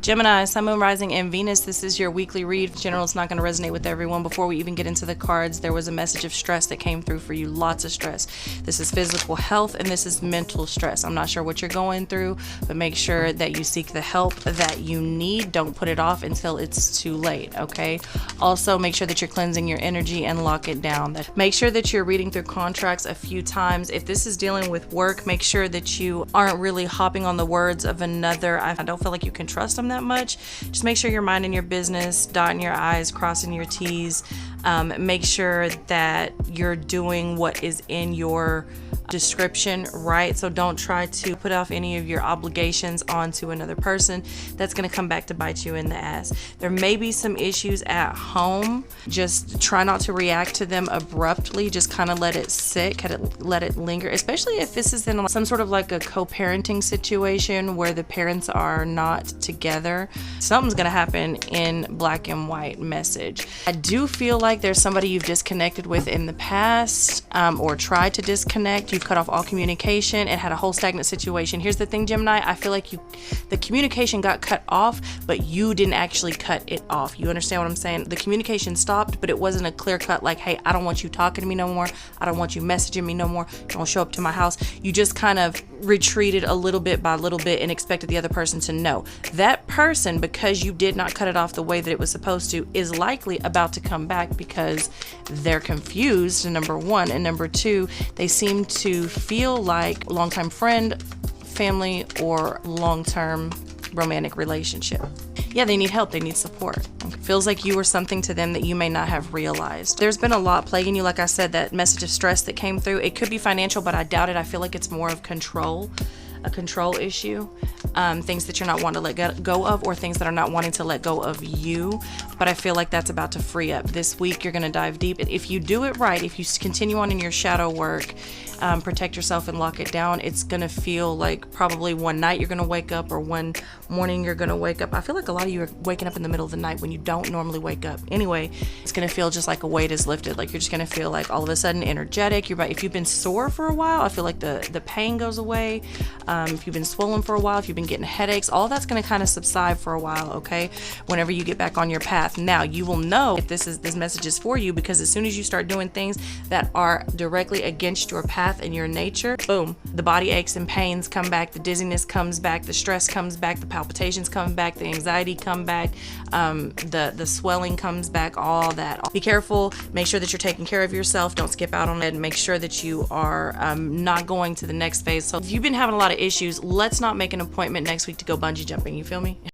Gemini, Sun, Moon, Rising, and Venus, this is your weekly read. In general, it's not going to resonate with everyone. Before we even get into the cards, there was a message of stress that came through for you. Lots of stress. This is physical health, and this is mental stress. I'm not sure what you're going through, but make sure that you seek the help that you need. Don't put it off until it's too late, okay? Also, make sure that you're cleansing your energy and lock it down. Make sure that you're reading through contracts a few times. If this is dealing with work, make sure that you aren't really hopping on the words of another. I don't feel like you can trust them that much. Just make sure you're minding your business, dotting your I's, crossing your T's. Make sure that you're doing what is in your description, right? So don't try to put off any of your obligations onto another person. That's going to come back to bite you in the ass. There may be some issues at home. Just try not to react to them abruptly. Just kind of let it sit, let it linger, especially if this is in some sort of like a co-parenting situation where the parents are not together. Something's going to happen in black and white message. I do feel like there's somebody you've disconnected with in the past, or tried to disconnect. You've cut off all communication and had a whole stagnant situation. Here's the thing, Gemini, I feel like the communication got cut off, but you didn't actually cut it off. You understand what I'm saying? The communication stopped, but it wasn't a clear cut like, hey, I don't want you talking to me no more. I don't want you messaging me no more. Don't show up to my house. You just kind of retreated a little bit by little bit and expected the other person to know. That person, because you did not cut it off the way that it was supposed to, is likely about to come back because they're confused, number one, and number two, they seem to feel like longtime friend, family, or long-term romantic relationship. Yeah, they need help, they need support. It feels like you were something to them that you may not have realized. There's been a lot plaguing you, like I said, that message of stress that came through. It could be financial, but I doubt it. I feel like it's more of control, a control issue. Things that you're not wanting to let go of, or things that are not wanting to let go of you. But I feel like that's about to free up. This week, you're going to dive deep. If you do it right, if you continue on in your shadow work, protect yourself and lock it down, it's going to feel like probably one night you're going to wake up, or one morning you're going to wake up. I feel like a lot of you are waking up in the middle of the night when you don't normally wake up. Anyway, it's going to feel just like a weight is lifted. Like you're just going to feel like all of a sudden energetic. If you've been sore for a while, I feel like the pain goes away. If you've been swollen for a while, if you've been getting headaches, all that's going to kind of subside for a while, okay? Whenever you get back on your path. Now, you will know if this message is for you, because as soon as you start doing things that are directly against your path and your nature, boom, the body aches and pains come back, the dizziness comes back, the stress comes back, the palpitations come back, the anxiety come back, the swelling comes back, all that. Be careful, make sure that you're taking care of yourself, don't skip out on it, and make sure that you are not going to the next phase. So if you've been having a lot of issues, let's not make an appointment next week to go bungee jumping, you feel me?